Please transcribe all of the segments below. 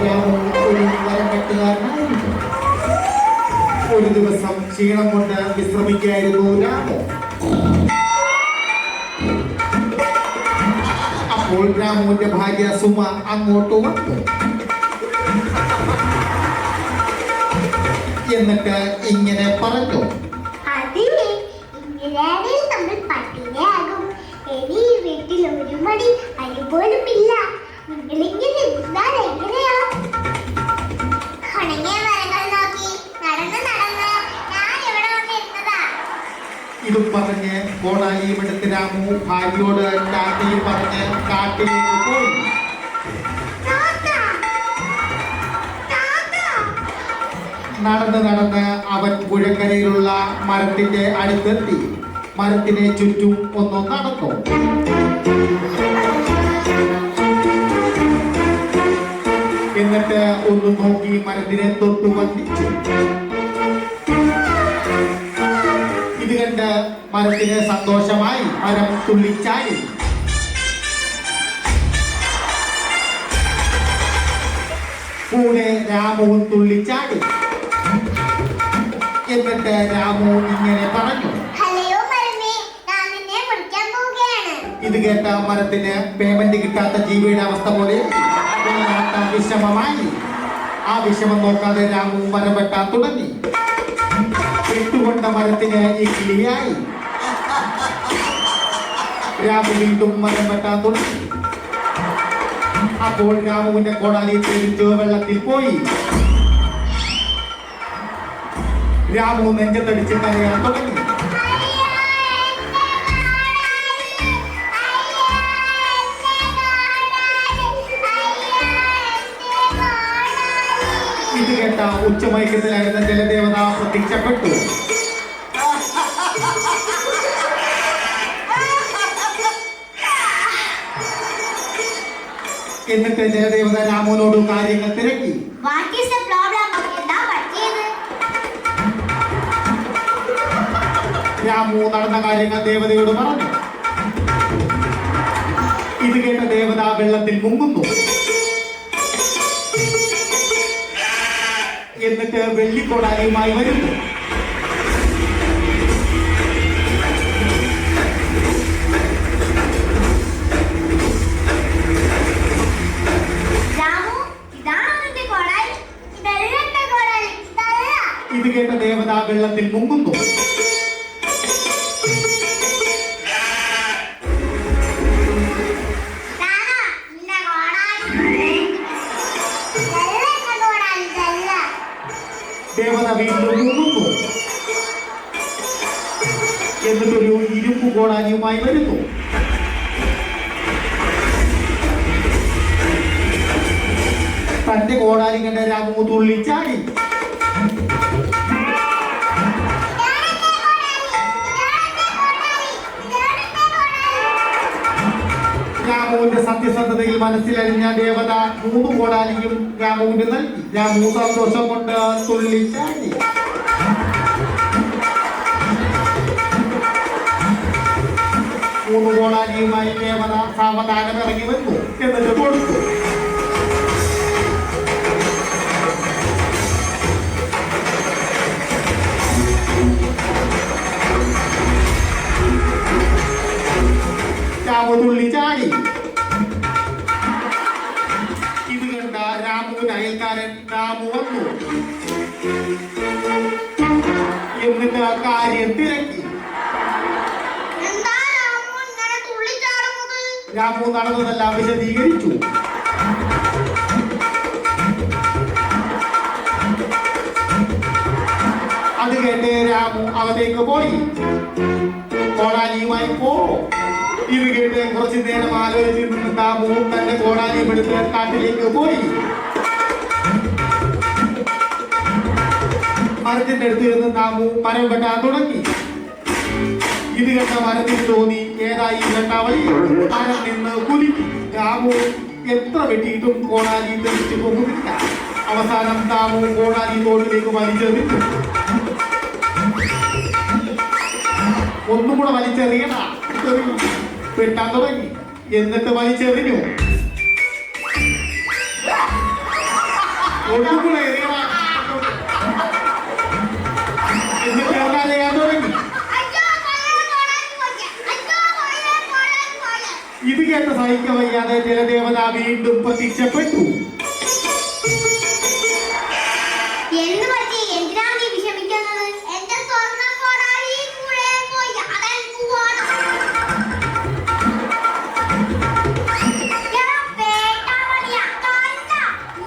രാമു ഒരു വരക്കെട്ടുകാരനായിരുന്നു. ഒരു ദിവസം ക്ഷീണം കൊണ്ട് വിശ്രമിക്കായിരുന്നു രാമു. അപ്പോൾ രാമുവിന്റെ ഭാര്യ സുമ അങ്ങോട്ട് വന്നു. എന്നിട്ട് ഇങ്ങനെ പറഞ്ഞു, വീട്ടിൽ ഒരു മണി അരി പോലും ഇല്ല. നിങ്ങളിങ്ങനെ ഇരുന്നാൽ എങ്ങനെയാ? ഉണങ്ങിയ മരങ്ങൾ നോക്കി നടന്ന് നടന്ന് ഞാൻ ഇവിടെ വന്നിരുന്നതാ. ഇതും പറഞ്ഞ് കോടാലിയും എടുത്ത് രാമു ഭാര്യയോട് ടാറ്റയും പറഞ്ഞ് കാട്ടിലേക്ക് പോയി. നടന്ന് നടന്ന് അവൻ പുഴക്കരയിലുള്ള മരത്തിന്റെ അടുത്തെത്തി. മരത്തിനെ ചുറ്റും ഒന്ന് നടന്നു. എന്നിട്ട് ഒന്ന് നോക്കി മരത്തിനെ തൊട്ടു വന്ദിച്ചു. ഇത് കണ്ട് മരത്തിന് സന്തോഷമായി. മരം തുള്ളിച്ചാടി. കൂടെ രാമുവും തുള്ളിച്ചാടി. എന്നിട്ട് രാമു ഇങ്ങനെ പറഞ്ഞു, ഇത് കേട്ട മരത്തിന് പേയ്മെന്റ് കിട്ടാത്ത ജീവിയുടെ അവസ്ഥ പോലെ വിഷമമായി. ആ വിഷമം നോക്കാതെ രാമു മരം വെട്ടാൻ തുടങ്ങി. വെട്ടുകൊണ്ട മരത്തിന് ഈ കിളിയായി. രാമു വീണ്ടും മരം വെട്ടാൻ തുടങ്ങി. അപ്പോൾ രാമുവിന്റെ കോടാലി തെളിച്ച് വെള്ളത്തിൽ പോയി. രാമു നെഞ്ചത്തടിച്ച് കരയാൻ തുടങ്ങി. ഇത് കേട്ട ഉച്ചമയക്കത്തിലായിരുന്ന ജലദേവത പ്രത്യക്ഷപ്പെട്ടു. എന്നിട്ട് ജലദേവത രാമുവിനോട് കാര്യങ്ങൾ തിരക്കി. രാമു നടന്ന കാര്യങ്ങൾ ദേവതയോട് പറഞ്ഞു. ഇത് കേട്ട ദേവത വെള്ളത്തിൽ മുങ്ങുന്നു. എന്നിട്ട് വെള്ളിക്കോടാലിയുമായി വരുന്നു. ഇത് കേട്ട ദേവത വെള്ളത്തിൽ മുങ്ങുന്നു. ദേവത വീണ്ടും മുങ്ങുന്നു. എന്നിട്ടൊരു ഇരുമ്പ് കോടാലിയുമായി വരുന്നു. തന്റെ കോടാലി കണ്ട രാമു തുള്ളിച്ചാടി. രാമുവിന്റെ സത്യസന്ധതയിൽ മനസ്സിലറിഞ്ഞ ദേവത 3 കോടാലിയും രാമുവിന് നൽകി. രാമു സന്തോഷം കൊണ്ട് തുള്ളിച്ചാടി. മൂന്ന് കോടാലിയുമായി ദേവത സാവധാനം ഇറങ്ങി വന്നു. എന്നിട്ട് കൊടുത്തു. രാമു തുള്ളിച്ചാടി. ഇത് കണ്ട രാമുവിന് അയൽക്കാരൻ രാമു വന്നു. എന്നിട്ട് ആ കാര്യം തിരക്കി. രാമു നടന്നതെല്ലാം വിശദീകരിച്ചു. അത് കേട്ട് രാമു അകത്തേക്ക് പോയി. കോടാലിയുമായി പോ. ഇത് കേട്ട് കുറച്ചു നേരം ആലോചിച്ചിരുന്ന രാമു തന്റെ കോടാലിയും എടുത്ത് കാട്ടിലേക്ക് പോയി. മരത്തിന്റെ അടുത്ത് നിന്ന് രാമു മരം വെട്ടാൻ തുടങ്ങി. ഇത് കണ്ട മരത്തിന് തോന്നി ഏതായി വെട്ടാവളി. മരം നിന്ന് കുലുക്കി. രാമു എത്ര വെട്ടിയിട്ടും കോടാലി തെളിച്ചു പോകുന്നില്ല. അവസാനം രാമു കോടാലി തോട്ടിലേക്ക് വലിച്ചെറിഞ്ഞു. ഒന്നും കൂടെ വലിച്ചെറിയണ വെട്ടാൻ തുടങ്ങി. എന്നിട്ട് വലിച്ചെറിഞ്ഞു. ഒന്നും കൂടെ എറിയടാ. എന്നിട്ട് എന്താ ചെയ്യാൻ തുടങ്ങി. ഇത് കേട്ട് സഹിക്ക വയ്യാതെ ജലദേവത വീണ്ടും പ്രത്യക്ഷപ്പെട്ടു. എന്ത് പറ്റി? എന്തിനാ നീ വിഷമിക്കുന്നത്? എന്റെ സ്വർണ്ണ കോടാലി പുഴയിൽ പോയി അടൻ പോവാണ്. എടാ പേട്ടാവളിയാ, കണ്ട?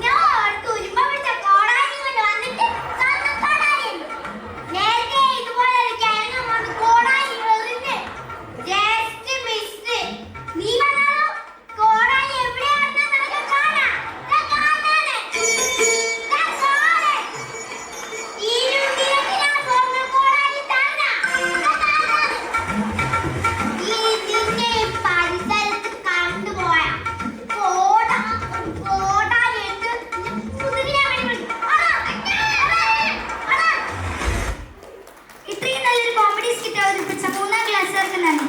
ഞാൻ തുരുമ്പ പിടിച്ച കോടാലി കൊണ്ട് വന്നിട്ട് സ്വർണ്ണ കോടാലി ഉണ്ട്. നേരത്തെ ഇതുപോലെ ഒരു കിഴങ്ങ് കൊണ്ട് കോടാലി എറിഞ്ഞ് ജസ്റ്റ് മിസ്. നീ വന്നാലോ? കോടാലി എവിടെയാണെന്ന് നമുക്ക് കാണാം. ദാ കാണാനെ. ദാ കാണെ. ഇരുട്ടിലാ സ്വർണ്ണ കോടാലി തന്ന. ദാ കാണാനെ. ഈ നിന്നെ പരിസരത്ത് കണ്ടുപോയ കോടാലി എടുത്ത് മുതുകിനെ വെടിവെച്ചു. ഇത്രയും നല്ലൊരു കോമഡി സ്കിറ്റ് അവതരിപ്പിച്ച 3ാം ക്ലാസ്സുകാർക്ക് നന്ദി.